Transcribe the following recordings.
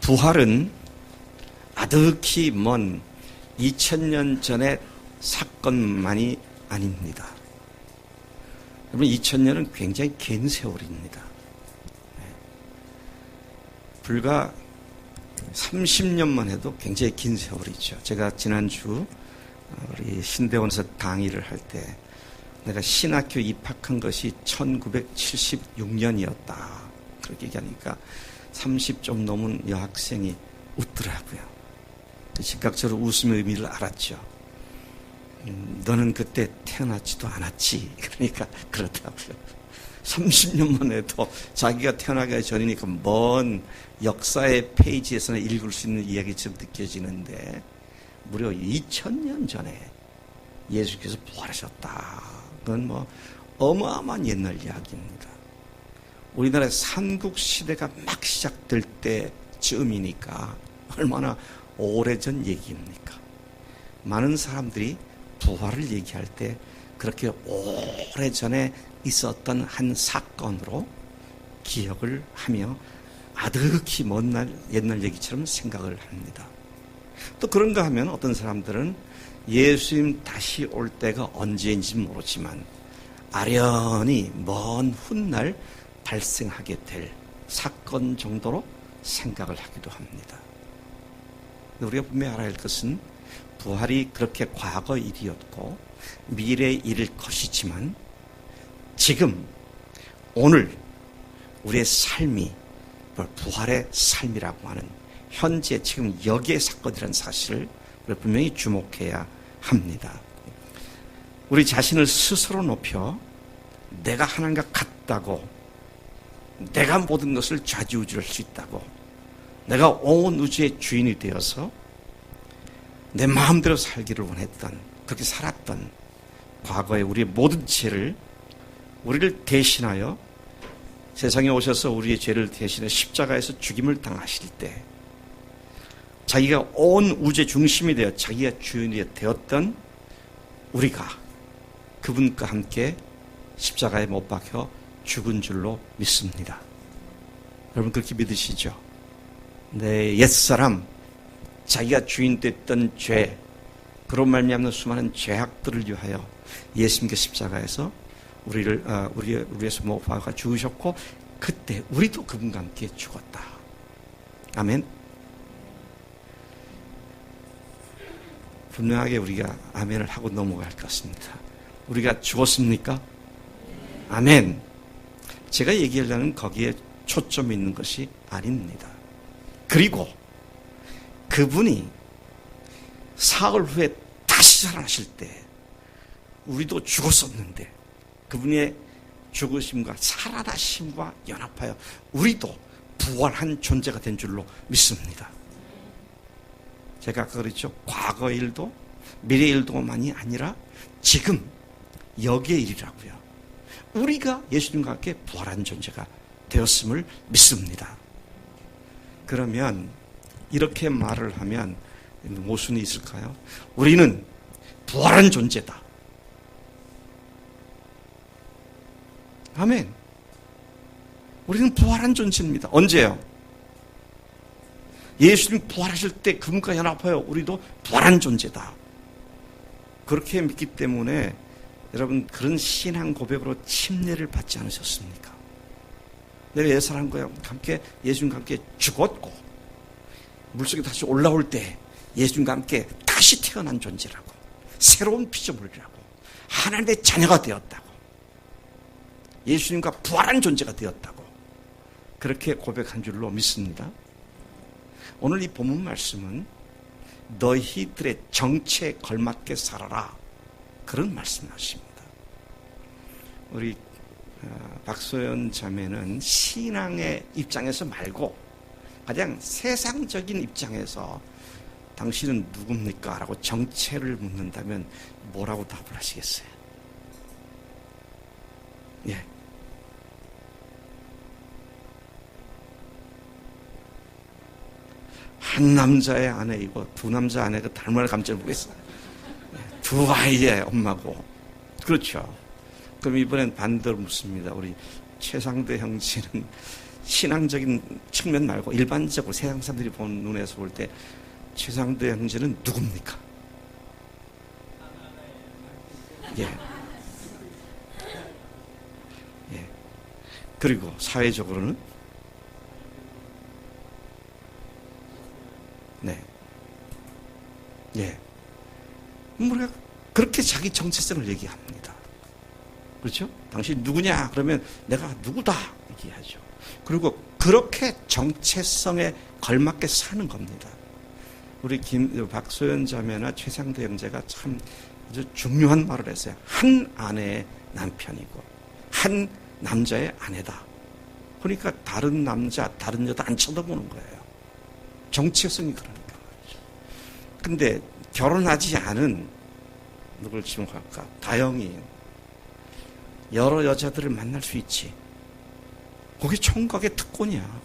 부활은 아득히 먼 2000년 전의 사건만이 아닙니다. 여러분, 2000년은 굉장히 긴 세월입니다. 불과 30년만 해도 굉장히 긴 세월이죠. 제가 지난주 우리 신대원에서 강의를 할 때 내가 신학교 입학한 것이 1976년이었다. 그렇게 얘기하니까 30 좀 넘은 여학생이 웃더라고요. 즉각적으로 웃음의 의미를 알았죠. 너는 그때 태어났지도 않았지. 그러니까 그렇더라고요. 30년만 해도 자기가 태어나기 전이니까 먼 역사의 페이지에서는 읽을 수 있는 이야기처럼 느껴지는데 무려 2000년 전에 예수께서 부활하셨다. 그건 뭐 어마어마한 옛날 이야기입니다. 우리나라의 삼국시대가 막 시작될 때쯤이니까 얼마나 오래전 얘기입니까? 많은 사람들이 부활을 얘기할 때 그렇게 오래전에 있었던 한 사건으로 기억을 하며 아득히 먼 날 옛날 얘기처럼 생각을 합니다. 또 그런가 하면 어떤 사람들은 예수님 다시 올 때가 언제인지 모르지만 아련히 먼 훗날 발생하게 될 사건 정도로 생각을 하기도 합니다. 우리가 분명히 알아야 할 것은 부활이 그렇게 과거 일이었고 미래의 일일 것이지만 지금 오늘 우리의 삶이 부활의 삶이라고 하는 현재 지금 여기의 사건이라는 사실을 우리가 분명히 주목해야 합니다. 우리 자신을 스스로 높여 내가 하나님과 같다고, 내가 모든 것을 좌지우지할 수 있다고, 내가 온 우주의 주인이 되어서 내 마음대로 살기를 원했던, 그렇게 살았던 과거의 우리의 모든 죄를, 우리를 대신하여 세상에 오셔서 우리의 죄를 대신해 십자가에서 죽임을 당하실 때 자기가 온 우주의 중심이 되어 자기가 주인이 되었던 우리가 그분과 함께 십자가에 못 박혀 죽은 줄로 믿습니다. 여러분 그렇게 믿으시죠? 내 옛사람, 자기가 주인 됐던 죄, 그런 말미암는 수많은 죄악들을 위하여 예수님께 십자가에서 우리에서 못 박아 죽으셨고 그때 우리도 그분과 함께 죽었다. 아멘. 분명하게 우리가 아멘을 하고 넘어갈 것입니다. 우리가 죽었습니까? 아멘. 제가 얘기하려는 거기에 초점이 있는 것이 아닙니다. 그리고 그분이 사흘 후에 다시 살아나실 때 우리도 죽었었는데 그분의 죽으심과 살아나심과 연합하여 우리도 부활한 존재가 된 줄로 믿습니다. 제가 아까 그랬죠. 과거 일도 미래 일도만이 아니라 지금 여기의 일이라고요. 우리가 예수님과 함께 부활한 존재가 되었음을 믿습니다. 그러면 이렇게 말을 하면 모순이 있을까요? 우리는 부활한 존재다. 아멘. 우리는 부활한 존재입니다. 언제요? 예수님 부활하실 때 그분과 연합하여 우리도 부활한 존재다. 그렇게 믿기 때문에 여러분 그런 신앙 고백으로 침례를 받지 않으셨습니까? 내가 옛사람과 함께 예수님과 함께 죽었고 물속에 다시 올라올 때 예수님과 함께 다시 태어난 존재라고, 새로운 피조물이라고, 하나님의 자녀가 되었다고, 예수님과 부활한 존재가 되었다고 그렇게 고백한 줄로 믿습니다. 오늘 이 본문 말씀은 너희들의 정체에 걸맞게 살아라, 그런 말씀하십니다. 우리 박소연 자매는 신앙의 입장에서 말고 가장 세상적인 입장에서 당신은 누굽니까? 라고 정체를 묻는다면 뭐라고 답을 하시겠어요? 예. 한 남자의 아내이고 두 남자 아내가 얼마나 감정을 보겠어요. 두 아이의 엄마고. 그렇죠. 그럼 이번엔 반대로 묻습니다. 우리 최상대 형제는 신앙적인 측면 말고 일반적으로 세상 사람들이 보는 눈에서 볼 때 최상대 형제는 누굽니까? 예. 예. 그리고 사회적으로는 네. 예. 우리가 그렇게 자기 정체성을 얘기합니다. 그렇죠? 당신 누구냐? 그러면 내가 누구다 얘기하죠. 그리고 그렇게 정체성에 걸맞게 사는 겁니다. 우리 박소연 자매나 최상대 형제가 참 아주 중요한 말을 했어요. 한 아내의 남편이고 한 남자의 아내다. 그러니까 다른 남자, 다른 여자 안 쳐다보는 거예요. 정체성이 그러니까 말이죠. 근데 결혼하지 않은 누굴 지목할까? 다영이 여러 여자들을 만날 수 있지. 거기 총각의 특권이야.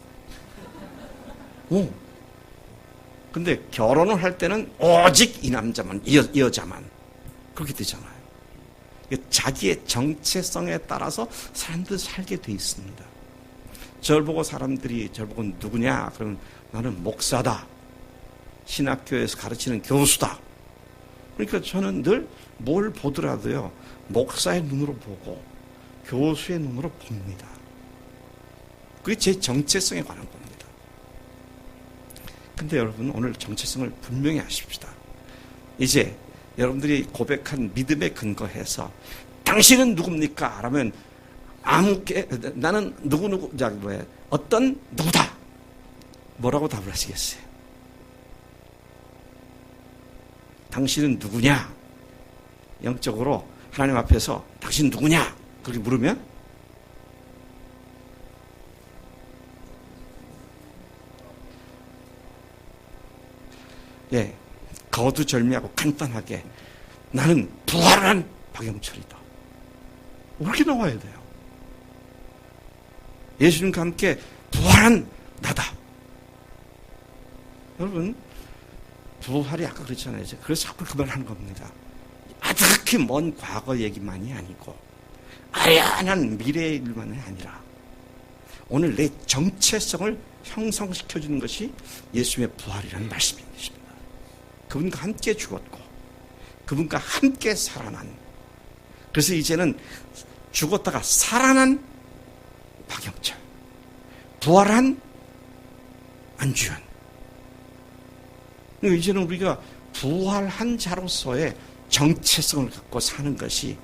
오. 근데 결혼을 할 때는 오직 이 남자만, 이 여자만. 그렇게 되잖아요. 자기의 정체성에 따라서 사람들 살게 돼 있습니다. 저를 보고 사람들이 저를 보고 누구냐? 그러면 나는 목사다. 신학교에서 가르치는 교수다. 그러니까 저는 늘 뭘 보더라도요. 목사의 눈으로 보고 교수의 눈으로 봅니다. 그게 제 정체성에 관한 겁니다. 근데 여러분 오늘 정체성을 분명히 하십시다. 이제 여러분들이 고백한 믿음에 근거해서 당신은 누굽니까? 라면 나는 누구 어떤 누구다. 뭐라고 답을 하시겠어요? 당신은 누구냐? 영적으로 하나님 앞에서 당신 누구냐? 그렇게 물으면 예, 거두절미하고 간단하게 나는 부활한 박영철이다. 이렇게 나와야 돼요. 예수님과 함께 부활한 나다. 여러분 부활이 아까 그랬잖아요. 그래서 자꾸 그 말 하는 겁니다. 아득히 먼 과거 얘기만이 아니고 아련한 미래의 일만이 아니라 오늘 내 정체성을 형성시켜주는 것이 예수님의 부활이라는 말씀인 것입니다. 그분과 함께 죽었고 그분과 함께 살아난, 그래서 이제는 죽었다가 살아난 박영철, 부활한 안주현. 이제는 우리가 부활한 자로서의 정체성을 갖고 사는 것이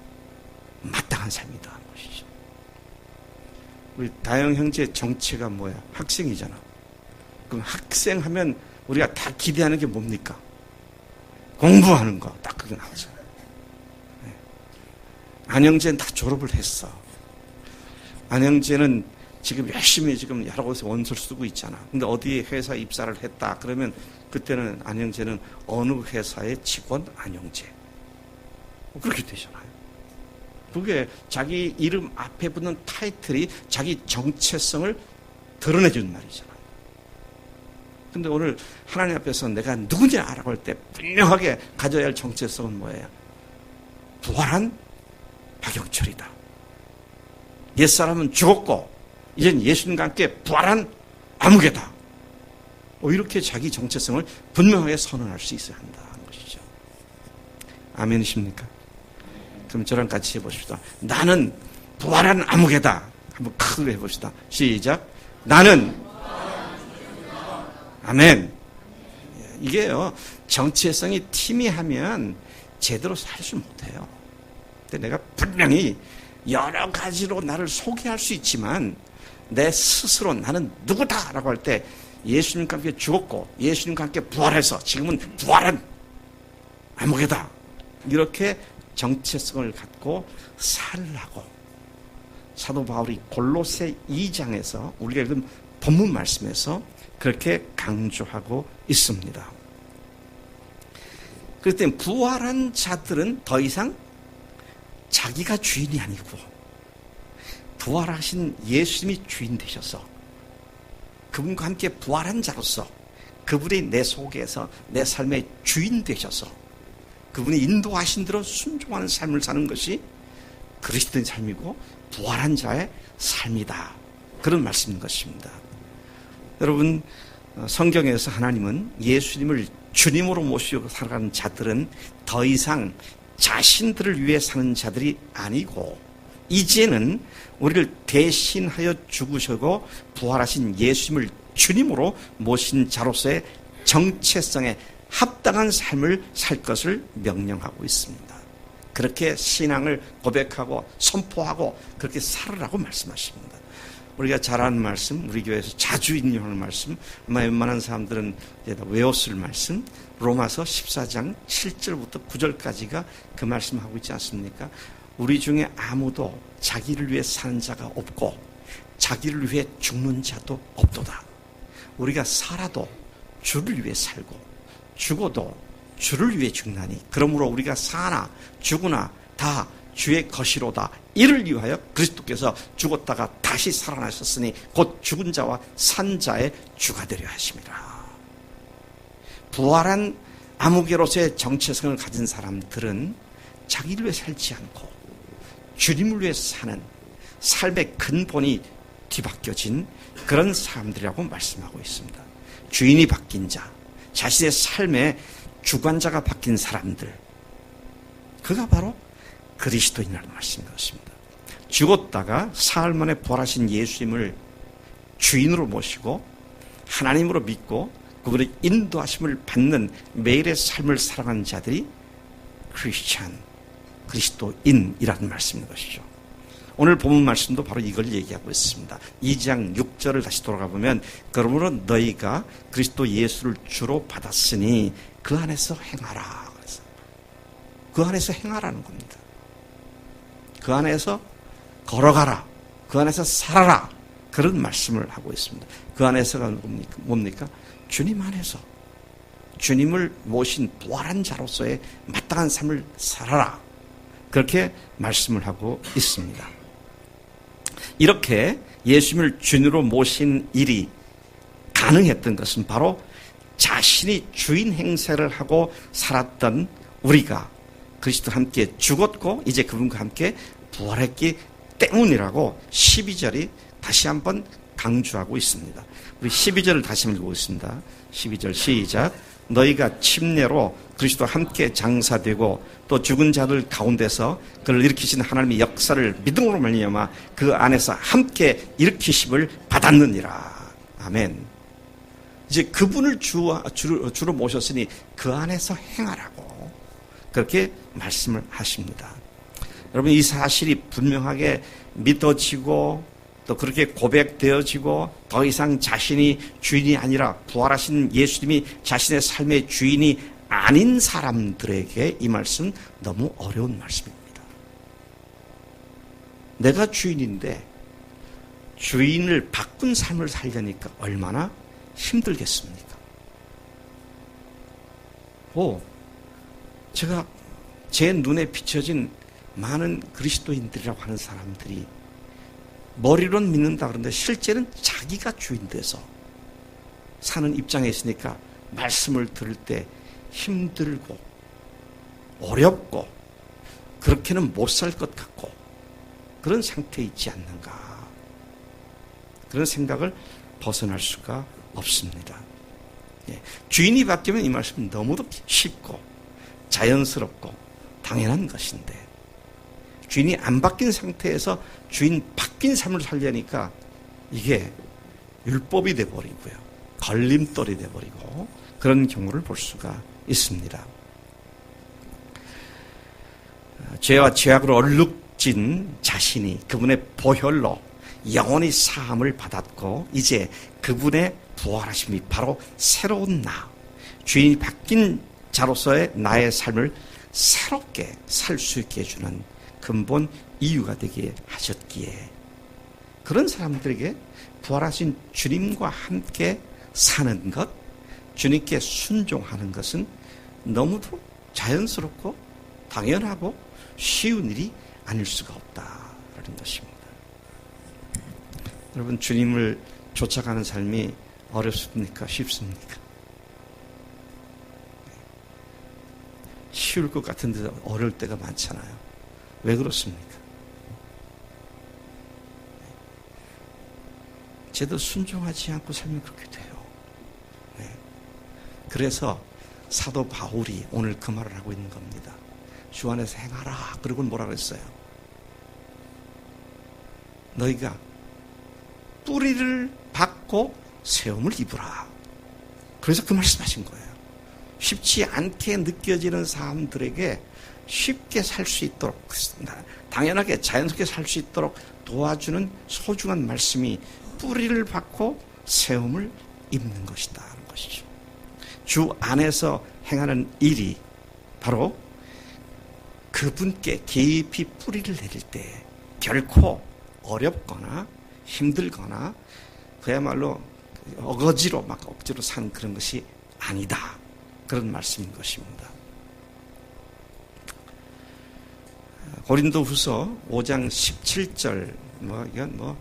마땅한 삶이다 하는 것이죠. 우리 다영 형제의 정체가 뭐야? 학생이잖아. 그럼 학생 하면 우리가 다 기대하는 게 뭡니까? 공부하는 거. 딱 그게 나오죠. 네. 안영재는 다 졸업을 했어. 안영재는 지금 열심히 지금 여러 곳에 원서를 쓰고 있잖아. 근데 어디 회사 입사를 했다. 그러면 그때는 안영재는 어느 회사의 직원 안영재. 그렇게 되잖아요. 그게 자기 이름 앞에 붙는 타이틀이 자기 정체성을 드러내주는 말이잖아요. 근데 오늘 하나님 앞에서 내가 누구냐라고 할 때 분명하게 가져야 할 정체성은 뭐예요? 부활한 박영철이다. 옛사람은 죽었고 이젠 예수님과 함께 부활한 아무개다. 이렇게 자기 정체성을 분명하게 선언할 수 있어야 한다는 것이죠. 아멘이십니까? 그럼 저랑 같이 해보십시다. 나는 부활한 아무개다. 한번 크게 해봅시다. 시작. 나는 아멘. 이게요, 정체성이 팀이하면 제대로 살 수 못해요. 근데 내가 분명히 여러 가지로 나를 소개할 수 있지만 내 스스로 나는 누구다라고 할 때 예수님과 함께 죽었고 예수님과 함께 부활해서 지금은 부활한 아무개다. 이렇게 정체성을 갖고 살라고 사도 바울이 골로새 2장에서 우리가 읽은 본문 말씀에서 그렇게 강조하고 있습니다. 그렇기 때문에 부활한 자들은 더 이상 자기가 주인이 아니고 부활하신 예수님이 주인 되셔서 그분과 함께 부활한 자로서 그분이 내 속에서 내 삶의 주인 되셔서 그분이 인도하신 대로 순종하는 삶을 사는 것이 그리스도인 삶이고 부활한 자의 삶이다 그런 말씀인 것입니다. 여러분, 성경에서 하나님은 예수님을 주님으로 모시고 살아가는 자들은 더 이상 자신들을 위해 사는 자들이 아니고 이제는 우리를 대신하여 죽으시고 부활하신 예수님을 주님으로 모신 자로서의 정체성에 합당한 삶을 살 것을 명령하고 있습니다. 그렇게 신앙을 고백하고 선포하고 그렇게 살으라고 말씀하십니다. 우리가 잘 아는 말씀, 우리 교회에서 자주 인용하는 말씀, 아마 웬만한 사람들은 외웠을 말씀, 로마서 14장 7절부터 9절까지가 그 말씀하고 있지 않습니까? 우리 중에 아무도 자기를 위해 사는 자가 없고 자기를 위해 죽는 자도 없도다. 우리가 살아도 주를 위해 살고 죽어도 주를 위해 죽나니 그러므로 우리가 사나 죽으나 다 주의 것이로다. 이를 위하여 그리스도께서 죽었다가 다시 살아나셨으니 곧 죽은 자와 산 자의 주가 되려 하심이라. 부활한 아무개로서의 정체성을 가진 사람들은 자기를 위해 살지 않고 주님을 위해 사는 삶의 근본이 뒤바뀌어진 그런 사람들이라고 말씀하고 있습니다. 주인이 바뀐 자, 자신의 삶의 주관자가 바뀐 사람들, 그가 바로 그리스도인이라는 말씀인 것입니다. 죽었다가 사흘 만에 부활하신 예수님을 주인으로 모시고 하나님으로 믿고 그분의 인도하심을 받는 매일의 삶을 살아가는 자들이 크리스찬, 그리스도인이라는 말씀인 것이죠. 오늘 본문 말씀도 바로 이걸 얘기하고 있습니다. 2장 6절을 다시 돌아가 보면 그러므로 너희가 그리스도 예수를 주로 받았으니 그 안에서 행하라. 그래서 그 안에서 행하라는 겁니다. 그 안에서 걸어가라. 그 안에서 살아라. 그런 말씀을 하고 있습니다. 그 안에서가 뭡니까? 주님 안에서 주님을 모신 부활한 자로서의 마땅한 삶을 살아라. 그렇게 말씀을 하고 있습니다. 이렇게 예수님을 주님으로 모신 일이 가능했던 것은 바로 자신이 주인 행세를 하고 살았던 우리가 그리스도와 함께 죽었고 이제 그분과 함께 부활했기 때문이라고 12절이 다시 한번 강조하고 있습니다. 우리 12절을 다시 한번 읽어보겠습니다. 12절 시작. 너희가 침례로 그리스도와 함께 장사되고 또 죽은 자들 가운데서 그를 일으키신 하나님의 역사를 믿음으로 말미암아 그 안에서 함께 일으키심을 받았느니라. 아멘. 이제 그분을 주로 모셨으니 그 안에서 행하라고 그렇게 말씀을 하십니다. 여러분, 이 사실이 분명하게 믿어지고 또 그렇게 고백되어지고 더 이상 자신이 주인이 아니라 부활하신 예수님이 자신의 삶의 주인이 아닌 사람들에게 이 말씀 너무 어려운 말씀입니다. 내가 주인인데 주인을 바꾼 삶을 살려니까 얼마나 힘들겠습니까? 제가 제 눈에 비춰진 많은 그리스도인들이라고 하는 사람들이 머리로는 믿는다 그러는데 실제는 자기가 주인 돼서 사는 입장에 있으니까 말씀을 들을 때 힘들고 어렵고 그렇게는 못 살 것 같고 그런 상태에 있지 않는가. 그런 생각을 벗어날 수가 없습니다. 주인이 바뀌면 이 말씀은 너무도 쉽고 자연스럽고 당연한 것인데 주인이 안 바뀐 상태에서 주인 바뀐 삶을 살려니까 이게 율법이 돼버리고요. 걸림돌이 돼버리고 그런 경우를 볼 수가 있습니다. 죄와 죄악으로 얼룩진 자신이 그분의 보혈로 영원히 사함을 받았고 이제 그분의 부활하심이 바로 새로운 나, 주인이 바뀐 자로서의 나의 삶을 새롭게 살 수 있게 해주는 근본 이유가 되게 하셨기에 그런 사람들에게 부활하신 주님과 함께 사는 것, 주님께 순종하는 것은 너무도 자연스럽고 당연하고 쉬운 일이 아닐 수가 없다라는 것입니다. 여러분, 주님을 쫓아가는 삶이 어렵습니까? 쉽습니까? 쉬울 것 같은데 어려울 때가 많잖아요. 왜 그렇습니까? 제대로 순종하지 않고 살면 그렇게 돼요. 네. 그래서 사도 바울이 오늘 그 말을 하고 있는 겁니다. 주 안에서 행하라. 그리고 뭐라 그랬어요? 너희가 뿌리를 받고 세움을 입으라. 그래서 그 말씀하신 거예요. 쉽지 않게 느껴지는 사람들에게 쉽게 살 수 있도록, 당연하게 자연스럽게 살 수 있도록 도와주는 소중한 말씀이 뿌리를 받고 세움을 입는 것이다 하는 것이죠. 주 안에서 행하는 일이 바로 그분께 깊이 뿌리를 내릴 때 결코 어렵거나 힘들거나 그야말로 어거지로 막 억지로 산 그런 것이 아니다. 그런 말씀인 것입니다. 고린도후서 5장 17절 이건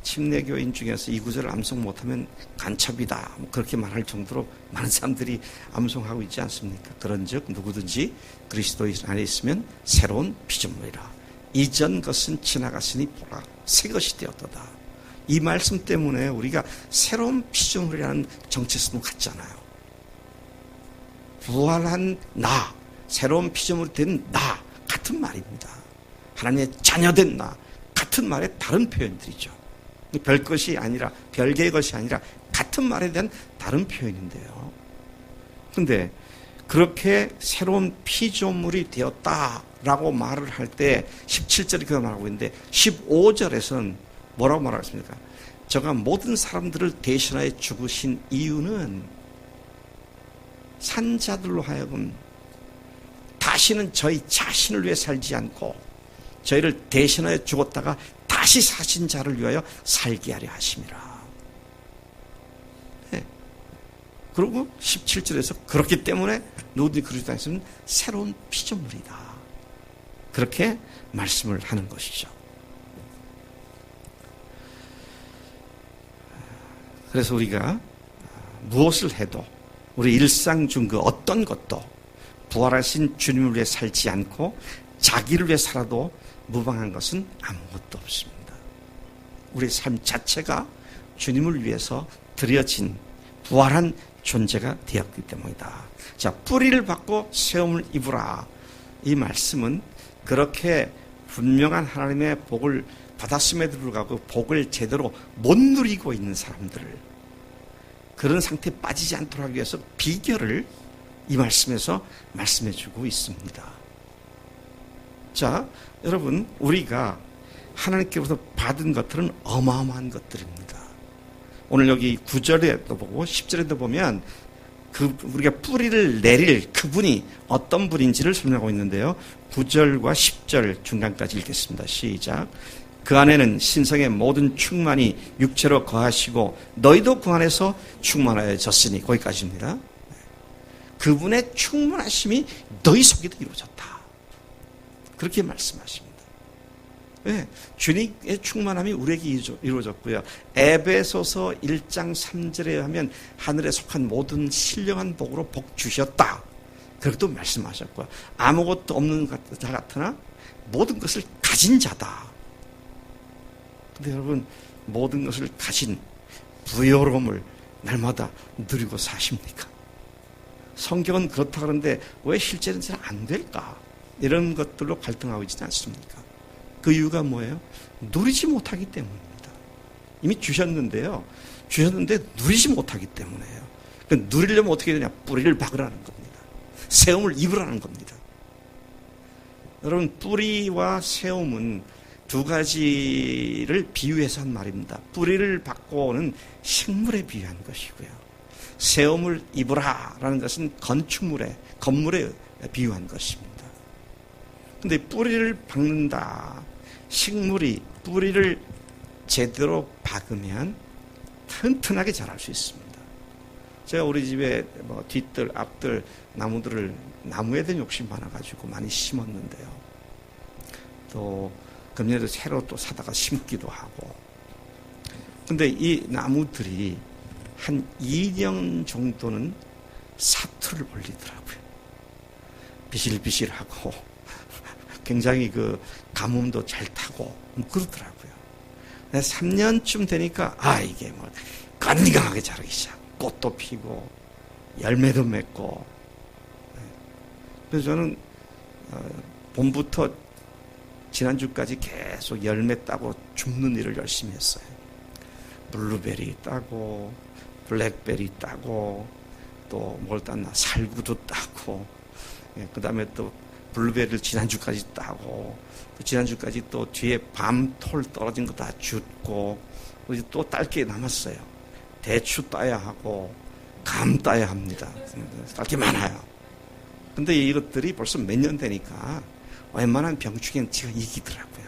침례교인 중에서 이 구절을 암송 못하면 간첩이다. 그렇게 말할 정도로 많은 사람들이 암송하고 있지 않습니까? 그런즉 누구든지 그리스도 안에 있으면 새로운 피조물이라. 이전 것은 지나갔으니 보라 새 것이 되었도다. 이 말씀 때문에 우리가 새로운 피조물이라는 정체성을 갖잖아요. 부활한 나, 새로운 피조물이 된 나 같은 말입니다. 하나님의 자녀된 나 같은 말의 다른 표현들이죠. 별 것이 아니라 별개의 것이 아니라 같은 말에 대한 다른 표현인데요. 그런데 그렇게 새로운 피조물이 되었다라고 말을 할 때 17절에 그렇게 말하고 있는데 15절에서는 뭐라고 말하겠습니까? 저가 모든 사람들을 대신하여 죽으신 이유는 산자들로 하여금 다시는 저희 자신을 위해 살지 않고 저희를 대신하여 죽었다가 다시 사신 자를 위하여 살게 하려 하심이라. 네. 그리고 17절에서 그렇기 때문에 누구든지 그리스도 안에 있으면 새로운 피조물이다. 그렇게 말씀을 하는 것이죠. 그래서 우리가 무엇을 해도 우리 일상 중 그 어떤 것도 부활하신 주님을 위해 살지 않고 자기를 위해 살아도 무방한 것은 아무것도 없습니다. 우리 삶 자체가 주님을 위해서 드려진 부활한 존재가 되었기 때문이다. 자, 뿌리를 받고 세움을 입으라. 이 말씀은 그렇게 분명한 하나님의 복을 받았음에도 불구하고 복을 제대로 못 누리고 있는 사람들을 그런 상태에 빠지지 않도록 하기 위해서 비결을 이 말씀에서 말씀해 주고 있습니다. 자, 여러분, 우리가 하나님께로부터 받은 것들은 어마어마한 것들입니다. 오늘 여기 9절에도 보고 10절에도 보면 우리가 뿌리를 내릴 그분이 어떤 분인지를 설명하고 있는데요. 9절과 10절 중간까지 읽겠습니다. 시작. 그 안에는 신성의 모든 충만이 육체로 거하시고 너희도 그 안에서 충만하여졌으니 거기까지입니다. 그분의 충만하심이 너희 속에도 이루어졌다. 그렇게 말씀하십니다. 네, 주님의 충만함이 우리에게 이루어졌고요. 에베소서 1장 3절에 하면 하늘에 속한 모든 신령한 복으로 복 주셨다. 그렇게도 말씀하셨고요. 아무것도 없는 자 같으나 모든 것을 가진 자다. 근데 여러분, 모든 것을 가진 부요로움을 날마다 누리고 사십니까? 성경은 그렇다 그러는데 왜 실제는 잘 안 될까? 이런 것들로 갈등하고 있지 않습니까? 그 이유가 뭐예요? 누리지 못하기 때문입니다. 이미 주셨는데요. 주셨는데 누리지 못하기 때문에요. 누리려면 어떻게 되냐? 뿌리를 박으라는 겁니다. 세움을 입으라는 겁니다. 여러분, 뿌리와 세움은 두 가지를 비유해서 한 말입니다. 뿌리를 받고는 식물에 비유한 것이고요. 세움을 입으라라는 것은 건물에 비유한 것입니다. 근데 뿌리를 박는다. 식물이 뿌리를 제대로 박으면 튼튼하게 자랄 수 있습니다. 제가 우리 집에 뒤뜰, 앞뜰 나무들을 나무에 대한 욕심 많아가지고 많이 심었는데요. 또 금년에도 새로 또 사다가 심기도 하고. 근데 이 나무들이 한 2년 정도는 사투를 벌리더라고요. 비실비실하고 굉장히 그 가뭄도 잘 타고 그러더라고요. 3년쯤 되니까 이게 뭐 건강하게 자라기 시작. 꽃도 피고 열매도 맺고. 그래서 저는 봄부터 지난주까지 계속 열매 따고 줍는 일을 열심히 했어요. 블루베리 따고 블랙베리 따고 또 뭘 땄나 살구도 따고, 그 다음에 또 블루베리를 지난주까지 따고, 또 지난주까지 또 뒤에 밤톨 떨어진 거 다 줍고, 또 딸 게 남았어요. 대추 따야 하고 감 따야 합니다. 딸 게 많아요. 근데 이것들이 벌써 몇 년 되니까 웬만한 병충해는 제가 이기더라고요.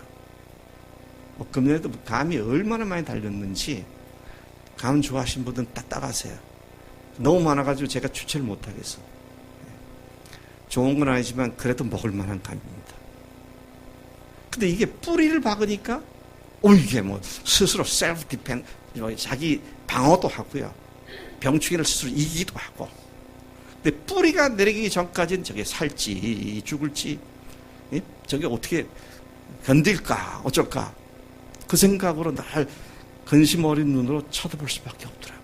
금년에도 감이 얼마나 많이 달렸는지, 감 좋아하시는 분들은 다 따가세요. 너무 많아가지고 제가 추천을 못하겠어. 좋은 건 아니지만 그래도 먹을 만한 감입니다. 근데 이게 뿌리를 박으니까 이게 뭐 스스로 셀프 디펜, 자기 방어도 하고요. 병충해를 스스로 이기기도 하고. 근데 뿌리가 내리기 전까지는 저게 살지 죽을지, 저게 어떻게 견딜까 어쩔까, 그 생각으로 날 근심 어린 눈으로 쳐다볼 수밖에 없더라고요.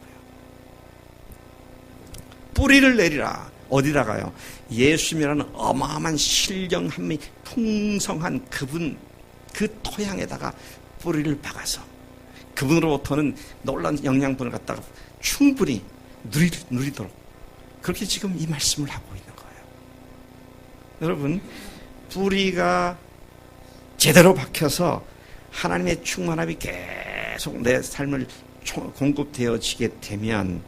뿌리를 내리라. 어디다가요? 예수님이라는 어마어마한 신령함이 풍성한 그분, 그 토양에다가 뿌리를 박아서 그분으로부터는 놀라운 영양분을 갖다가 충분히 누리도록, 그렇게 지금 이 말씀을 하고 있는 거예요. 여러분, 뿌리가 제대로 박혀서 하나님의 충만함이 계속 내 삶을 공급되어지게 되면,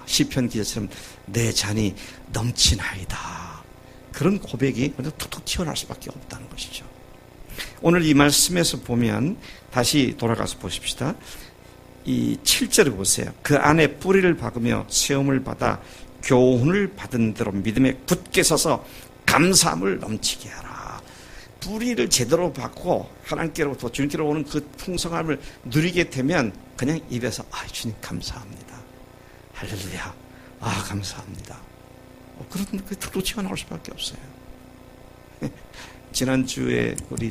시편 기자처럼 내 잔이 넘치나이다. 그런 고백이 툭툭 튀어나올 수밖에 없다는 것이죠. 오늘 이 말씀에서 보면, 다시 돌아가서 보십시다. 이 7절을 보세요. 그 안에 뿌리를 박으며 세움을 받아 교훈을 받은 대로 믿음에 굳게 서서 감사함을 넘치게 하라. 뿌리를 제대로 박고 하나님께로부터 주님께로 오는 그 풍성함을 누리게 되면 그냥 입에서 주님 감사합니다, 할렐루야, 감사합니다, 그런 그 툭툭 튀어나올 수밖에 없어요. 지난주에 우리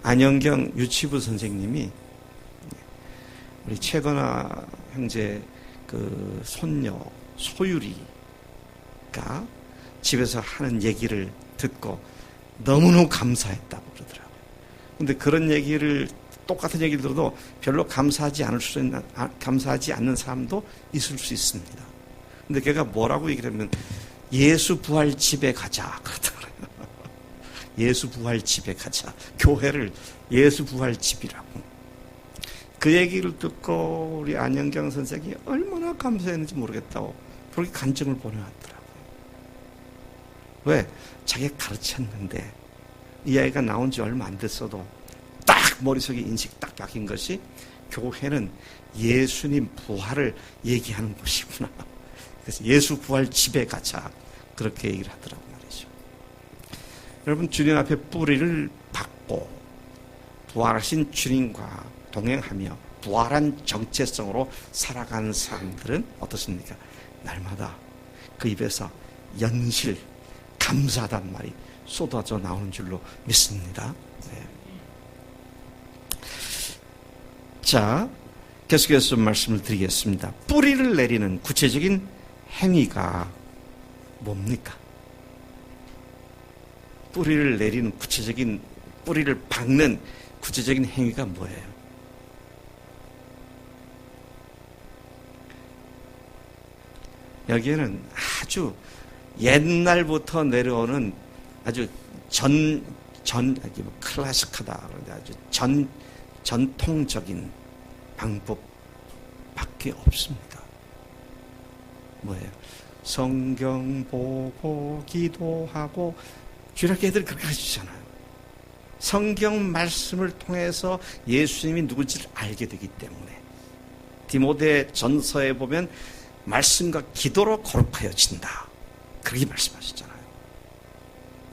안영경 유치부 선생님이 우리 최건아 형제 그 손녀 소율이가 집에서 하는 얘기를 듣고 너무너무 감사했다고 그러더라고요. 근데 그런 얘기를, 똑같은 얘기를 들어도 별로 감사하지 않는 사람도 있을 수 있습니다. 근데 걔가 뭐라고 얘기를 하면, 예수 부활 집에 가자 그러더라고요. 예수 부활 집에 가자. 교회를 예수 부활 집이라고. 그 얘기를 듣고 우리 안영경 선생이 얼마나 감사했는지 모르겠다고 그렇게 간증을 보내왔더라고요. 왜? 자기가 가르쳤는데 이 아이가 나온 지 얼마 안 됐어도 딱 머릿속에 인식 딱 박힌 것이, 교회는 예수님 부활을 얘기하는 곳이구나. 그래서 예수 부활 집에 가자, 그렇게 얘기를 하더라고 말이죠. 여러분, 주님 앞에 뿌리를 박고 부활하신 주님과 동행하며 부활한 정체성으로 살아가는 사람들은 어떻습니까? 날마다 그 입에서 연실, 감사하다는 말이 쏟아져 나오는 줄로 믿습니다. 네. 자, 계속해서 말씀을 드리겠습니다. 뿌리를 내리는 구체적인 행위가 뭡니까? 뿌리를 내리는 구체적인, 뿌리를 박는 구체적인 행위가 뭐예요? 여기에는 아주 옛날부터 내려오는 아주 클래식하다, 아주 전통적인 방법밖에 없습니다. 뭐예요? 성경 보고 기도하고, 주일학교 애들 그렇게 가르치잖아요. 성경 말씀을 통해서 예수님이 누군지를 알게 되기 때문에, 디모데 전서에 보면 말씀과 기도로 거룩하여진다, 그렇게 말씀하셨잖아요.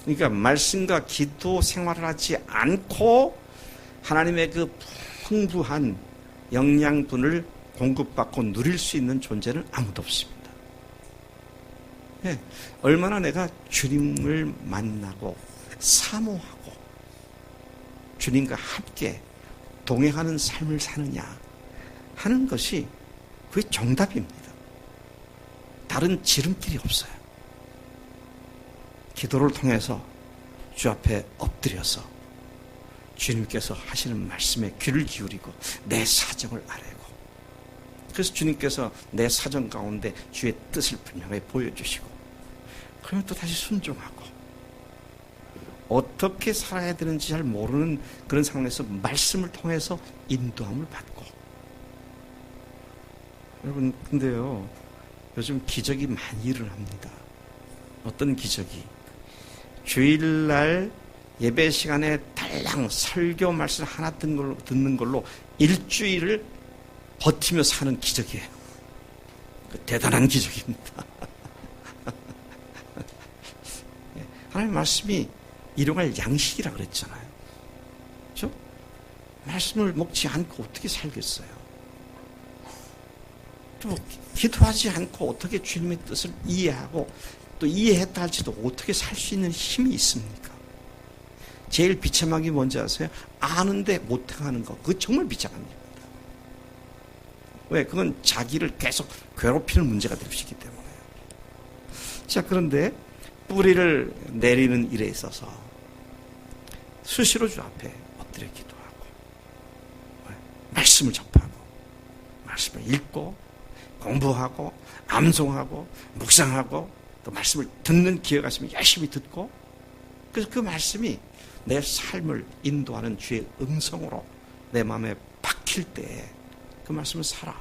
그러니까 말씀과 기도 생활을 하지 않고 하나님의 그 풍부한 영양분을 공급받고 누릴 수 있는 존재는 아무도 없습니다. 네, 얼마나 내가 주님을 만나고 사모하고 주님과 함께 동행하는 삶을 사느냐 하는 것이 그게 정답입니다. 다른 지름길이 없어요. 기도를 통해서 주 앞에 엎드려서 주님께서 하시는 말씀에 귀를 기울이고 내 사정을 아뢰고, 그래서 주님께서 내 사정 가운데 주의 뜻을 분명히 보여주시고, 그러면 또 다시 순종하고, 어떻게 살아야 되는지 잘 모르는 그런 상황에서 말씀을 통해서 인도함을 받고. 여러분, 근데요, 요즘 기적이 많이 일어납니다. 어떤 기적이? 주일날 예배 시간에 달랑 설교 말씀 하나 듣는 걸로 일주일을 버티며 사는 기적이에요. 대단한 기적입니다. 하나님의 말씀이 일용할 양식이라 그랬잖아요. 그렇죠? 말씀을 먹지 않고 어떻게 살겠어요? 또 기도하지 않고 어떻게 주님의 뜻을 이해하고, 또 이해했다 할지도 어떻게 살 수 있는 힘이 있습니까? 제일 비참한 게 뭔지 아세요? 아는데 못 행하는 거. 그거 정말 비참한 일입니다. 왜? 그건 자기를 계속 괴롭히는 문제가 될 수 있기 때문에. 자, 그런데 뿌리를 내리는 일에 있어서 수시로 주 앞에 엎드려 기도하고, 말씀을 접하고, 말씀을 읽고, 공부하고, 암송하고, 묵상하고, 또 말씀을 듣는 기회가 있으면 열심히 듣고, 그래서 그 말씀이 내 삶을 인도하는 주의 음성으로 내 마음에 박힐 때에 그 말씀을 살아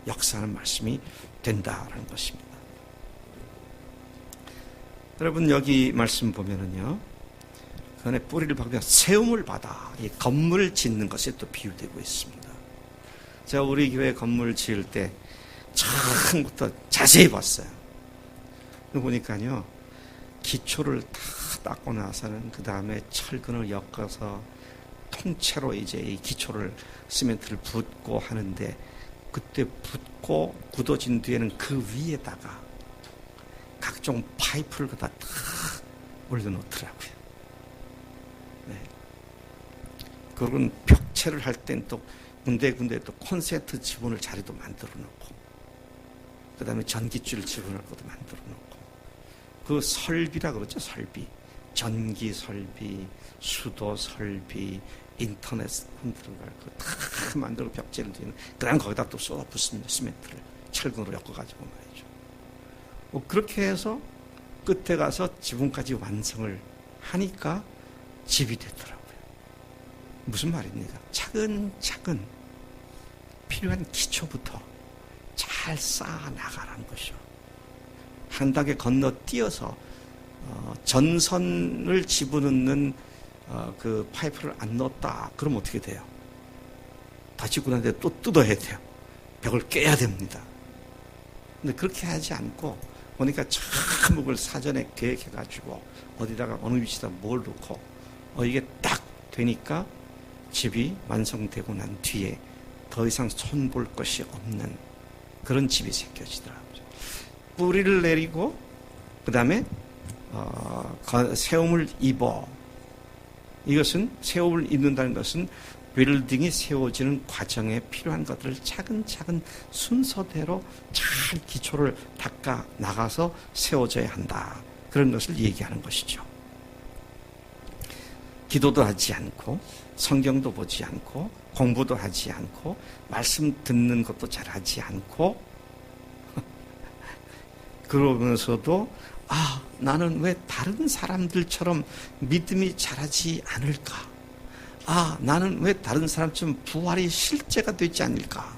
역사하는 말씀이 된다라는 것입니다. 여러분, 여기 말씀 보면은요, 그 안에 뿌리를 박으면 세움을 받아 이 건물 짓는 것에 또 비유되고 있습니다. 제가 우리 교회 건물 지을 때 처음부터 자세히 봤어요. 보니까요, 기초를 다 닦고 나서는 그 다음에 철근을 엮어서 통째로 이제 이 기초를 시멘트를 붓고 하는데, 그때 붓고 굳어진 뒤에는 그 위에다가 각종 파이프를 갖다 탁 올려놓더라고요. 네. 그리고 벽체를 할 땐 또 군데군데 또 콘센트 집어넣을 자리도 만들어 놓고, 그 다음에 전기줄 집어넣을 것도 만들어 놓고, 그 설비라 그러죠, 설비. 전기 설비, 수도 설비, 인터넷 들어갈 거 다 만들고 벽체를 뒤는, 그 다음 거기다 또 쏟아 붓습니다. 시멘트를 철근으로 엮어가지고 말이죠. 그렇게 해서 끝에 가서 지붕까지 완성을 하니까 집이 되더라고요. 무슨 말입니까? 차근차근 필요한 기초부터 잘 쌓아 나가라는 것이죠. 한 단계 건너뛰어서 전선을 집어넣는 그 파이프를 안 넣었다. 그럼 어떻게 돼요? 다 짓고 난 뒤에 또 뜯어야 돼요. 벽을 깨야 됩니다. 근데 그렇게 하지 않고 보니까 전부 그걸 사전에 계획해가지고 어디다가 어느 위치에다 뭘 넣고 이게 딱 되니까 집이 완성되고 난 뒤에 더 이상 손볼 것이 없는 그런 집이 생겨지더라고요. 뿌리를 내리고 그 다음에 세움을 입어. 이것은 세움을 입는다는 것은 빌딩이 세워지는 과정에 필요한 것들을 차근차근 순서대로 잘 기초를 닦아 나가서 세워져야 한다. 그런 것을 얘기하는 것이죠. 기도도 하지 않고 성경도 보지 않고 공부도 하지 않고 말씀 듣는 것도 잘 하지 않고 그러면서도 나는 왜 다른 사람들처럼 믿음이 자라지 않을까? 나는 왜 다른 사람처럼 부활이 실제가 되지 않을까?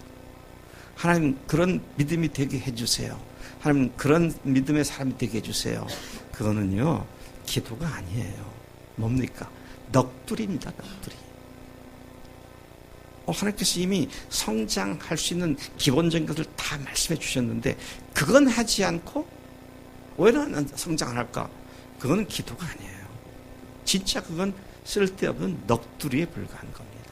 하나님 그런 믿음이 되게 해주세요. 하나님 그런 믿음의 사람이 되게 해주세요. 그거는요, 기도가 아니에요. 뭡니까? 넋두리입니다. 넋두리. 하나님께서 이미 성장할 수 있는 기본적인 것을 다 말씀해 주셨는데 그건 하지 않고 왜 나는 성장 안 할까? 그거는 기도가 아니에요. 진짜 그건 쓸데없는 넋두리에 불과한 겁니다.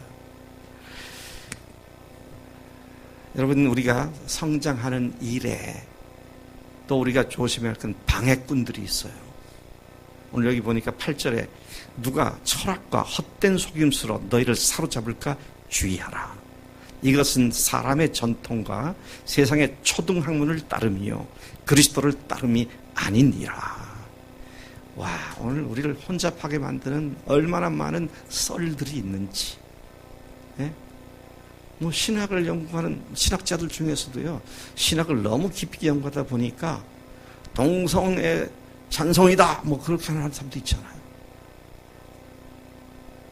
여러분, 우리가 성장하는 일에 또 우리가 조심해야 할 건 방해꾼들이 있어요. 오늘 여기 보니까 8절에 누가 철학과 헛된 속임수로 너희를 사로잡을까 주의하라. 이것은 사람의 전통과 세상의 초등학문을 따름이요 그리스도를 따름이 아니니라. 와, 오늘 우리를 혼잡하게 만드는 얼마나 많은 썰들이 있는지. 예? 뭐 신학을 연구하는 신학자들 중에서도요, 신학을 너무 깊이 연구하다 보니까 동성애 찬성이다 뭐 그렇게 하는 사람도 있잖아요.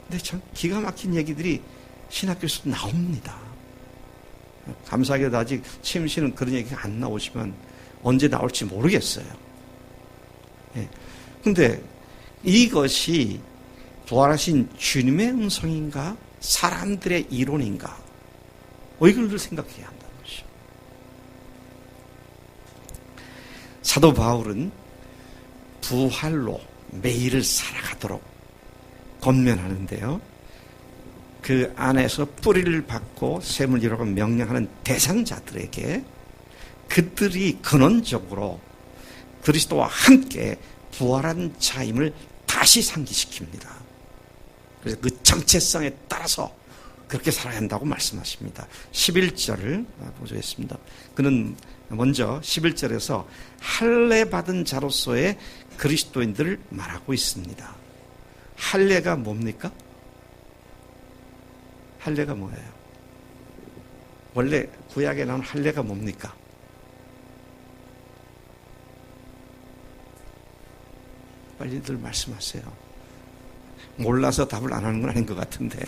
근데 참 기가 막힌 얘기들이 신학교에서 나옵니다. 감사하게도 아직 침씨는 그런 얘기가 안 나오지만 언제 나올지 모르겠어요. 예. 근데 이것이 부활하신 주님의 음성인가 사람들의 이론인가 이걸 생각해야 한다는 것이죠. 사도 바울은 부활로 매일을 살아가도록 권면하는데요, 그 안에서 뿌리를 받고 샘을 이루고 명령하는 대상자들에게 그들이 근원적으로 그리스도와 함께 부활한 자임을 다시 상기시킵니다. 그래서 그 정체성에 따라서 그렇게 살아야 한다고 말씀하십니다. 11절을 보겠습니다. 그는 먼저 11절에서 할례 받은 자로서의 그리스도인들을 말하고 있습니다. 할례가 뭡니까? 할례가 뭐예요? 원래 구약에 나온 할례가 뭡니까? 빨리들 말씀하세요. 몰라서 답을 안 하는 건 아닌 것 같은데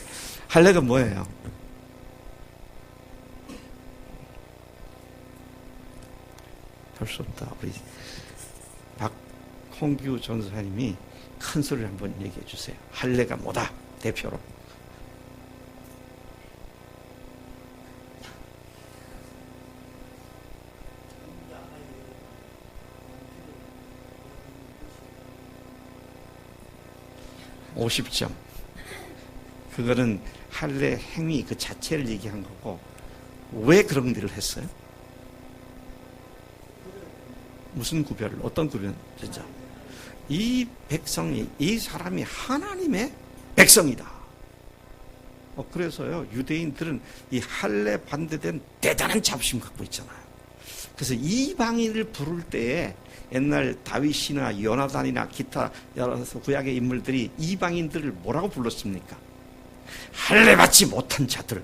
할례가 뭐예요? 할 수 없다. 우리 박홍규 전사님이 큰 소리를 한번 얘기해 주세요. 할례가 뭐다? 대표로. (50점) 그거는 할례 행위 그 자체를 얘기한 거고, 왜 그런 일을 했어요? 무슨 구별을, 어떤 구별? 진짜 이 백성이, 이 사람이 하나님의 백성이다. 그래서요, 유대인들은 이 할례 반대된 대단한 자부심 갖고 있잖아요. 그래서 이방인을 부를 때에 옛날 다윗이나 요나단이나 기타 여러 구약의 인물들이 이방인들을 뭐라고 불렀습니까? 할례 받지 못한 자들.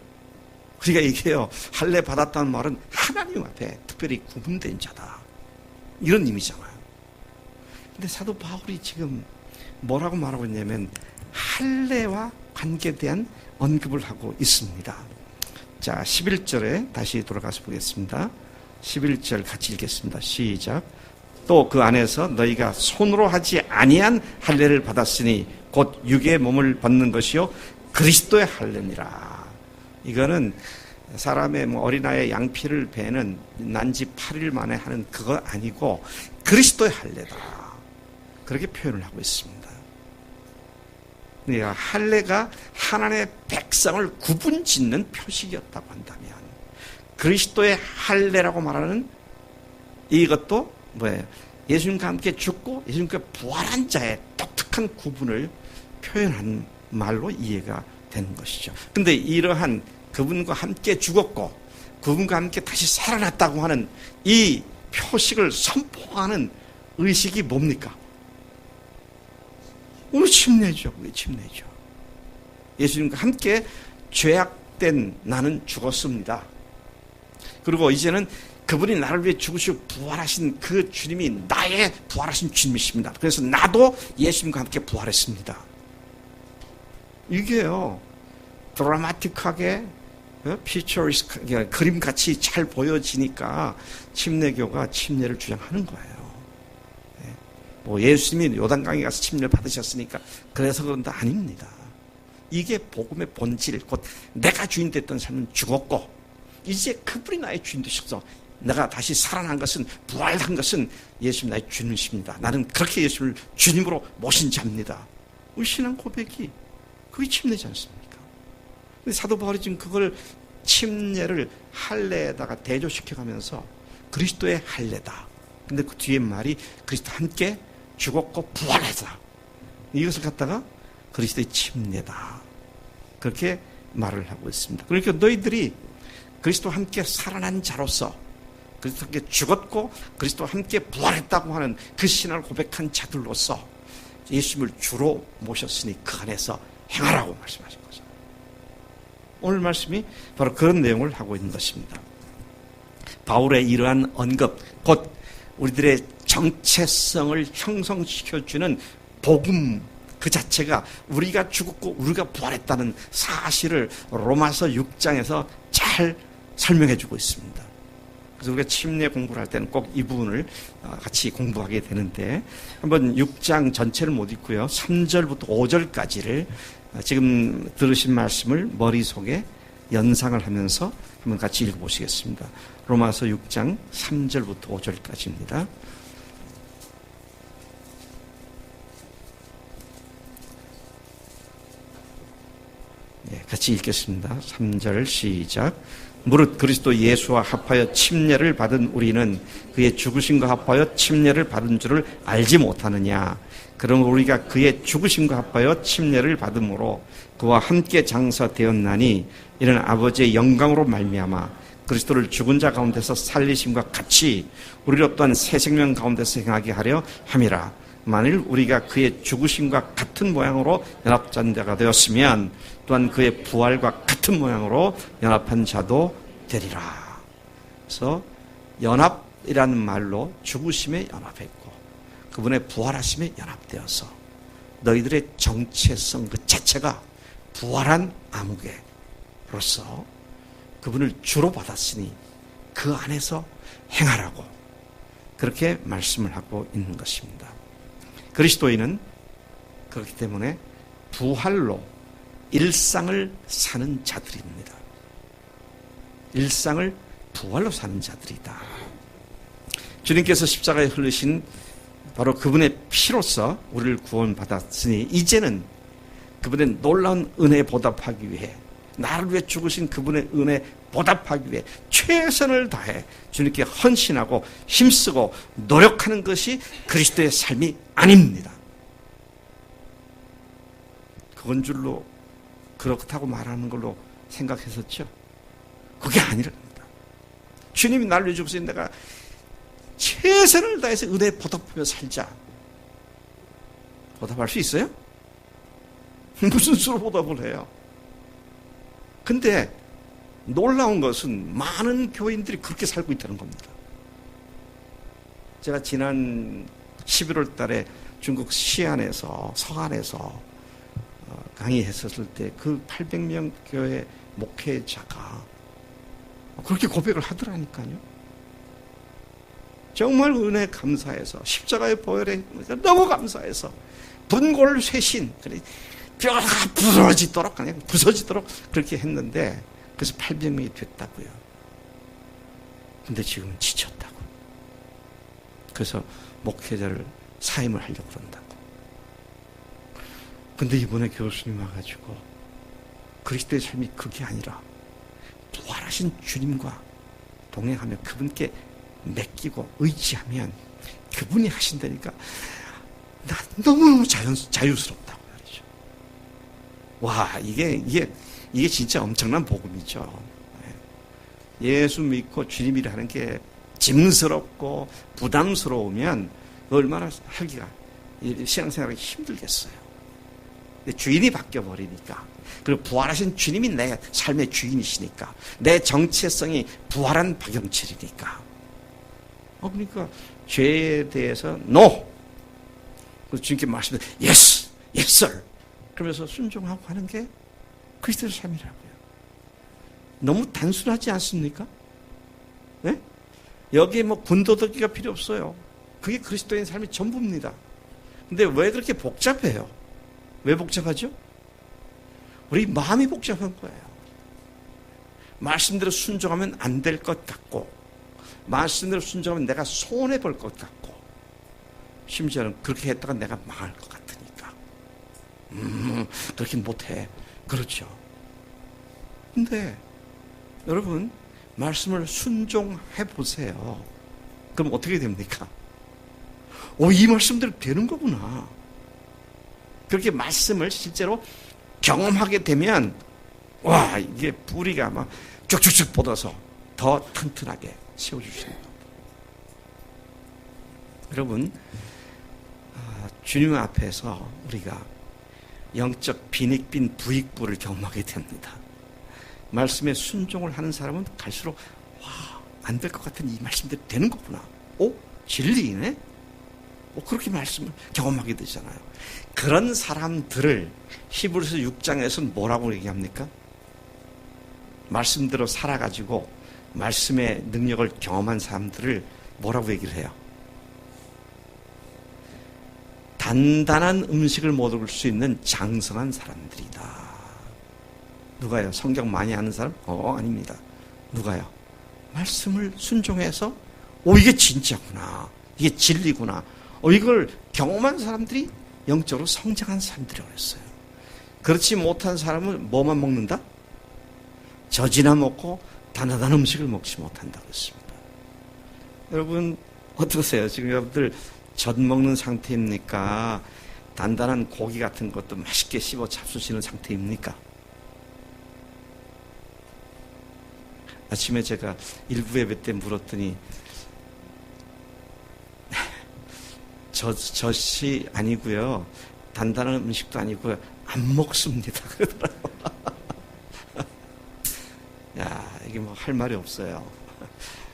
그러니까 이게요, 할례 받았다는 말은 하나님 앞에 특별히 구분된 자다, 이런 의미잖아요. 근데 사도 바울이 지금 뭐라고 말하고 있냐면 할례와 관계된 언급을 하고 있습니다. 자, 11절에 다시 돌아가서 보겠습니다. 11절 같이 읽겠습니다. 시작. 또 그 안에서 너희가 손으로 하지 아니한 할례를 받았으니 곧 육의 몸을 받는 것이요 그리스도의 할례니라. 이거는 사람의 어린아이의 양피를 베는 난지 8일 만에 하는 그거 아니고 그리스도의 할례다, 그렇게 표현을 하고 있습니다. 그러니까 할례가 하나님의 백성을 구분짓는 표식이었다고 한다면, 그리스도의 할례라고 말하는 이것도 뭐예요? 예수님과 함께 죽고 예수님과 부활한 자의 독특한 구분을 표현한 말로 이해가 되는 것이죠. 근데 이러한 그분과 함께 죽었고 그분과 함께 다시 살아났다고 하는 이 표식을 선포하는 의식이 뭡니까? 우리 침례죠. 우리 침례죠. 예수님과 함께 죄악된 나는 죽었습니다. 그리고 이제는 그분이 나를 위해 죽으시고 부활하신 그 주님이 나의 부활하신 주님이십니다. 그래서 나도 예수님과 함께 부활했습니다. 이게요, 드라마틱하게 피처리스크, 그림같이 잘 보여지니까 침례교가 침례를 주장하는 거예요. 뭐 예수님이 요단강에 가서 침례를 받으셨으니까 그래서 그런다, 아닙니다. 이게 복음의 본질, 곧 내가 주인 됐던 삶은 죽었고 이제 그분이 나의 주인 되셔서 내가 다시 살아난 것은, 부활한 것은 예수님 나의 주님이십니다. 나는 그렇게 예수를 주님으로 모신 자입니다. 우리 신앙 고백이 그게 침례지 않습니까? 근데 사도 바울이 지금 그걸 침례를 할례에다가 대조시켜가면서 그리스도의 할례다. 근데 그 뒤에 말이 그리스도 함께 죽었고 부활하다. 이것을 갖다가 그리스도의 침례다, 그렇게 말을 하고 있습니다. 그러니까 너희들이 그리스도와 함께 살아난 자로서, 그리스도와 함께 죽었고 그리스도와 함께 부활했다고 하는 그 신앙을 고백한 자들로서 예수님을 주로 모셨으니 그 안에서 행하라고 말씀하신 거죠. 오늘 말씀이 바로 그런 내용을 하고 있는 것입니다. 바울의 이러한 언급, 곧 우리들의 정체성을 형성시켜주는 복음 그 자체가 우리가 죽었고 우리가 부활했다는 사실을 로마서 6장에서 잘 설명해 주고 있습니다. 그래서 우리가 침례 공부를 할 때는 꼭 이 부분을 같이 공부하게 되는데, 한번 6장 전체를 못 읽고요, 3절부터 5절까지를 지금 들으신 말씀을 머릿속에 연상을 하면서 한번 같이 읽어보시겠습니다. 로마서 6장 3절부터 5절까지입니다. 네, 같이 읽겠습니다. 3절 시작. 무릇 그리스도 예수와 합하여 침례를 받은 우리는 그의 죽으심과 합하여 침례를 받은 줄을 알지 못하느냐. 그럼 우리가 그의 죽으심과 합하여 침례를 받음으로 그와 함께 장사되었나니 이는 아버지의 영광으로 말미암아 그리스도를 죽은 자 가운데서 살리심과 같이 우리로 또한 새 생명 가운데서 행하게 하려 함이라. 만일 우리가 그의 죽으심과 같은 모양으로 연합한 자가 되었으면 또한 그의 부활과 같은 모양으로 연합한 자도 되리라. 그래서 연합이라는 말로 죽으심에 연합했고 그분의 부활하심에 연합되어서 너희들의 정체성 그 자체가 부활한 아무개로서 그분을 주로 받았으니 그 안에서 행하라고 그렇게 말씀을 하고 있는 것입니다. 그리스도인은 그렇기 때문에 부활로 일상을 사는 자들입니다. 일상을 부활로 사는 자들이다. 주님께서 십자가에 흘리신 바로 그분의 피로서 우리를 구원받았으니 이제는 그분의 놀라운 은혜에 보답하기 위해, 나를 위해 죽으신 그분의 은혜에 보답하기 위해 최선을 다해 주님께 헌신하고 힘쓰고 노력하는 것이 그리스도의 삶이 아닙니다. 그건 줄로 그렇다고 말하는 걸로 생각했었죠. 그게 아니랍니다. 주님이 나를 위해 죽으신 내가 최선을 다해서 은혜에 보답하며 살자. 보답할 수 있어요? 무슨 수로 보답을 해요? 근데 놀라운 것은 많은 교인들이 그렇게 살고 있다는 겁니다. 제가 지난 11월 달에 중국 시안에서, 서안에서 강의했었을 때 그 800명 교회 목회자가 그렇게 고백을 하더라니까요. 정말 은혜 감사해서, 십자가의 보혈에 너무 감사해서, 분골 쇄신, 뼈가 부서지도록, 그냥 부서지도록 그렇게 했는데, 그래서 800명이 됐다고요. 근데 지금은 지쳤다고. 그래서 목회자를 사임을 하려고 그런다고. 근데 이번에 교수님 와가지고 그리스도의 삶이 그게 아니라 부활하신 주님과 동행하며 그분께 맡기고 의지하면 그분이 하신다니까 난 너무너무 자유스럽다고 말이죠. 와, 이게 진짜 엄청난 복음이죠. 예수 믿고 주님이라 하는 게 짐스럽고 부담스러우면 얼마나 하기가, 신앙생활하기 힘들겠어요. 근데 주인이 바뀌어버리니까, 그리고 부활하신 주님이 내 삶의 주인이시니까, 내 정체성이 부활한 박영철이니까, 그러니까 죄에 대해서 NO! 주님께 말씀해 Yes! Yes, sir! 그러면서 순종하고 하는 게 그리스도의 삶이라고요. 너무 단순하지 않습니까? 네? 여기에 군더더기가 필요 없어요. 그게 그리스도인 삶의 전부입니다. 근데 왜 그렇게 복잡해요? 왜 복잡하죠? 우리 마음이 복잡한 거예요. 말씀대로 순종하면 안 될 것 같고, 말씀대로 순종하면 내가 손해볼 것 같고, 심지어는 그렇게 했다가 내가 망할 것 같으니까 그렇게 못해. 그렇죠. 근데 여러분, 말씀을 순종해 보세요. 그럼 어떻게 됩니까? 이 말씀대로 되는 거구나. 그렇게 말씀을 실제로 경험하게 되면 와, 이게 뿌리가 막 쭉쭉쭉 뻗어서 더 튼튼하게 세워주시는 겁니다. 여러분, 주님 앞에서 우리가 영적 빈익빈 부익부를 경험하게 됩니다. 말씀에 순종을 하는 사람은 갈수록 안 될 것 같은 이 말씀대로 되는 거구나. 진리네? 그렇게 말씀을 경험하게 되잖아요. 그런 사람들을 히브리서 6장에서는 뭐라고 얘기합니까? 말씀대로 살아가지고 말씀의 능력을 경험한 사람들을 뭐라고 얘기를 해요? 단단한 음식을 먹을 수 있는 장성한 사람들이다. 누가요? 성경 많이 아는 사람? 아닙니다. 누가요? 말씀을 순종해서 이게 진짜구나, 이게 진리구나, 이걸 경험한 사람들이 영적으로 성장한 사람들이라고 했어요. 그렇지 못한 사람은 뭐만 먹는다? 젖이나 먹고 단단한 음식을 먹지 못한다고 했습니다. 여러분 어떠세요? 지금 여러분들 젖 먹는 상태입니까? 단단한 고기 같은 것도 맛있게 씹어 잡수시는 상태입니까? 아침에 제가 일부 예배 때 물었더니 젖이 아니고요, 단단한 음식도 아니고요, 안 먹습니다 그러더라고요. 야, 이게 뭐 할 말이 없어요.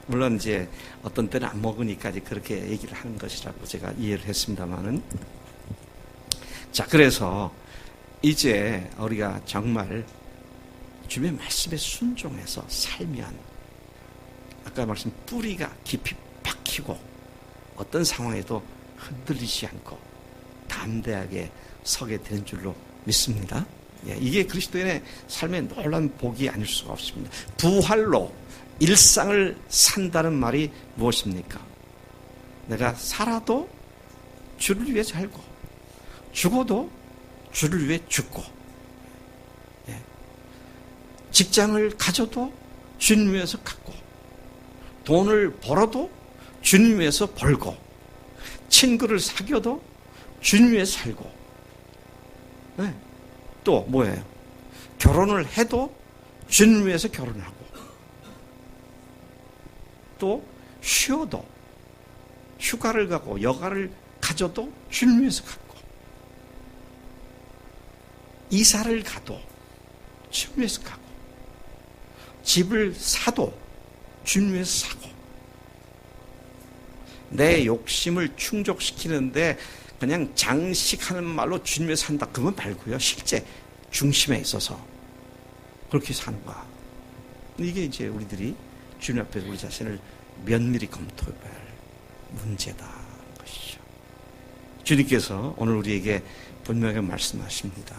물론 이제 어떤 때는 안 먹으니까 그렇게 얘기를 하는 것이라고 제가 이해를 했습니다만은, 자, 그래서 이제 우리가 정말 주님의 말씀에 순종해서 살면 아까 말씀 뿌리가 깊이 박히고 어떤 상황에도 흔들리지 않고 담대하게 서게 되는 줄로 믿습니다. 이게 그리스도인의 삶의 놀라운 복이 아닐 수가 없습니다. 부활로 일상을 산다는 말이 무엇입니까? 내가 살아도 주를 위해 살고 죽어도 주를 위해 죽고, 직장을 가져도 주님 위해서 갖고, 돈을 벌어도 주님 위해서 벌고, 친구를 사귀어도 주님 위해서 살고, 또 뭐예요? 결혼을 해도 주님 위해서 결혼하고, 또 쉬어도, 휴가를 가고 여가를 가져도 주님 위해서 갖고, 이사를 가도 주님 위해서 가고, 집을 사도 주님 위해서 사고, 내 욕심을 충족시키는데 그냥 장식하는 말로 주님 위해서 산다, 그건 말고요, 실제 중심에 있어서 그렇게 사는 거야. 이게 이제 우리들이 주님 앞에서 우리 자신을 면밀히 검토해봐야 할 문제다 것이죠. 주님께서 오늘 우리에게 분명하게 말씀하십니다.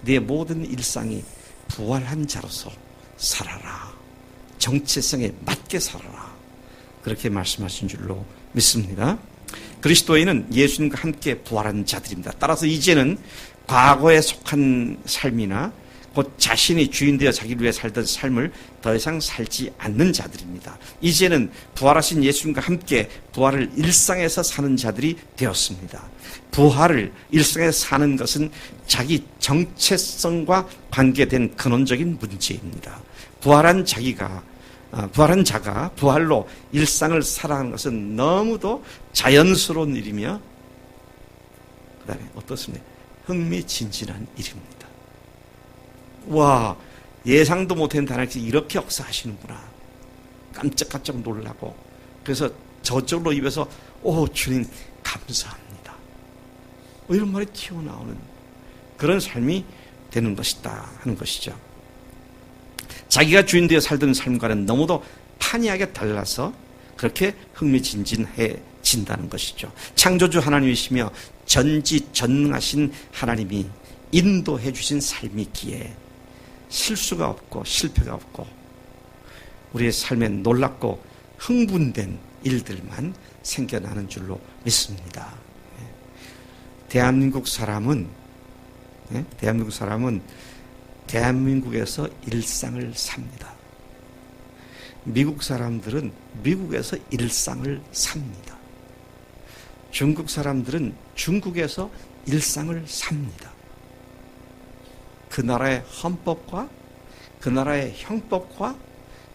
네 모든 일상이 부활한 자로서 살아라. 정체성에 맞게 살아라. 그렇게 말씀하신 줄로 믿습니다. 그리스도인은 예수님과 함께 부활한 자들입니다. 따라서 이제는 과거에 속한 삶이나 곧 자신이 주인 되어 자기를 위해 살던 삶을 더 이상 살지 않는 자들입니다. 이제는 부활하신 예수님과 함께 부활을 일상에서 사는 자들이 되었습니다. 부활을 일상에서 사는 것은 자기 정체성과 관계된 근원적인 문제입니다. 부활한 자가 부활로 일상을 살아가는 것은 너무도 자연스러운 일이며, 그 다음에 어떻습니까? 흥미진진한 일입니다. 와, 예상도 못한 하나님께서 이렇게 역사하시는구나. 깜짝깜짝 놀라고, 그래서 저절로 입에서 주님 감사합니다, 이런 말이 튀어나오는 그런 삶이 되는 것이다 하는 것이죠. 자기가 주인 되어 살던 삶과는 너무도 판이하게 달라서 그렇게 흥미진진해진다는 것이죠. 창조주 하나님이시며 전지전능하신 하나님이 인도해 주신 삶이기에 실수가 없고 실패가 없고 우리의 삶에 놀랍고 흥분된 일들만 생겨나는 줄로 믿습니다. 대한민국 사람은 대한민국에서 일상을 삽니다. 미국 사람들은 미국에서 일상을 삽니다. 중국 사람들은 중국에서 일상을 삽니다. 그 나라의 헌법과 그 나라의 형법과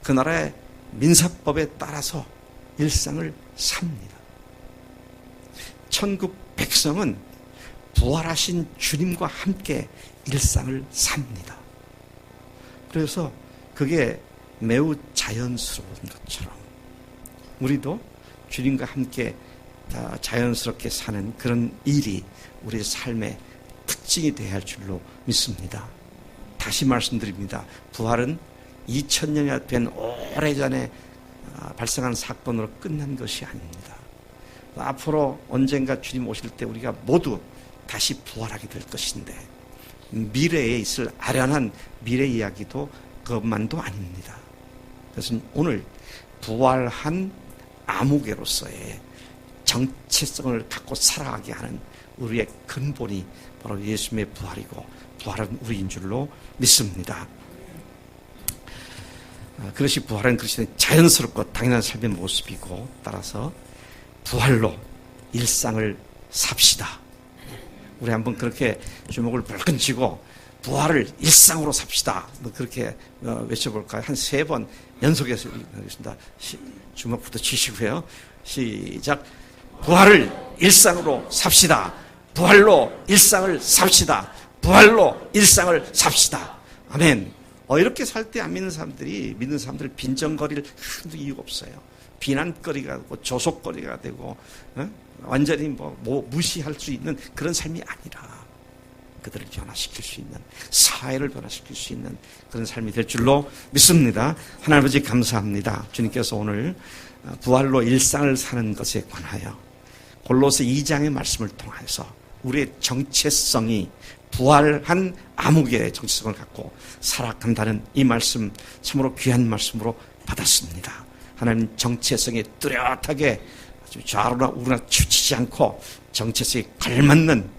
그 나라의 민사법에 따라서 일상을 삽니다. 천국 백성은 부활하신 주님과 함께 일상을 삽니다. 그래서 그게 매우 자연스러운 것처럼 우리도 주님과 함께 자연스럽게 사는 그런 일이 우리의 삶의 특징이 되어야 할 줄로 믿습니다. 다시 말씀드립니다. 부활은 2000년이 된 오래전에 발생한 사건으로 끝난 것이 아닙니다. 앞으로 언젠가 주님 오실 때 우리가 모두 다시 부활하게 될 것인데 미래에 있을 아련한 미래 이야기도 그것만도 아닙니다. 그래서 오늘 부활한 아무개로서의 정체성을 갖고 살아가게 하는 우리의 근본이 바로 예수님의 부활이고 부활은 우리인 줄로 믿습니다. 그것이 부활은 그리스도의 자연스럽고 당연한 삶의 모습이고 따라서 부활로 일상을 삽시다. 우리 한번 그렇게 주먹을 벌끈 쥐고 부활을 일상으로 삽시다. 그렇게 외쳐볼까요? 한 3번 연속해서 하겠습니다. 주먹부터 쥐시고요. 시작. 부활을 일상으로 삽시다. 부활로 일상을 삽시다. 부활로 일상을 삽시다. 아멘. 이렇게 살 때 안 믿는 사람들이 믿는 사람들 빈정거릴 한두 이유가 없어요. 비난거리가 되고 조속거리가 되고 완전히 무시할 수 있는 그런 삶이 아니라 그들을 변화시킬 수 있는 사회를 변화시킬 수 있는 그런 삶이 될 줄로 믿습니다. 하나님 아버지 감사합니다. 주님께서 오늘 부활로 일상을 사는 것에 관하여 골로새 2장의 말씀을 통해서 우리의 정체성이 부활한 암흑의 정체성을 갖고 살아간다는 이 말씀 참으로 귀한 말씀으로 받았습니다. 하나님 정체성에 뚜렷하게 좌우나 우나 치우치지 않고 정체성에 걸맞는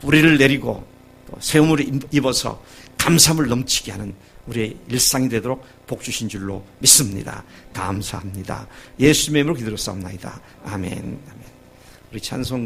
뿌리를 내리고 또 세움을 입어서 감사함을 넘치게 하는 우리의 일상이 되도록 복 주신 줄로 믿습니다. 감사합니다. 예수님의 이름으로 기도로 싸움나이다. 아멘. 아멘. 우리 찬송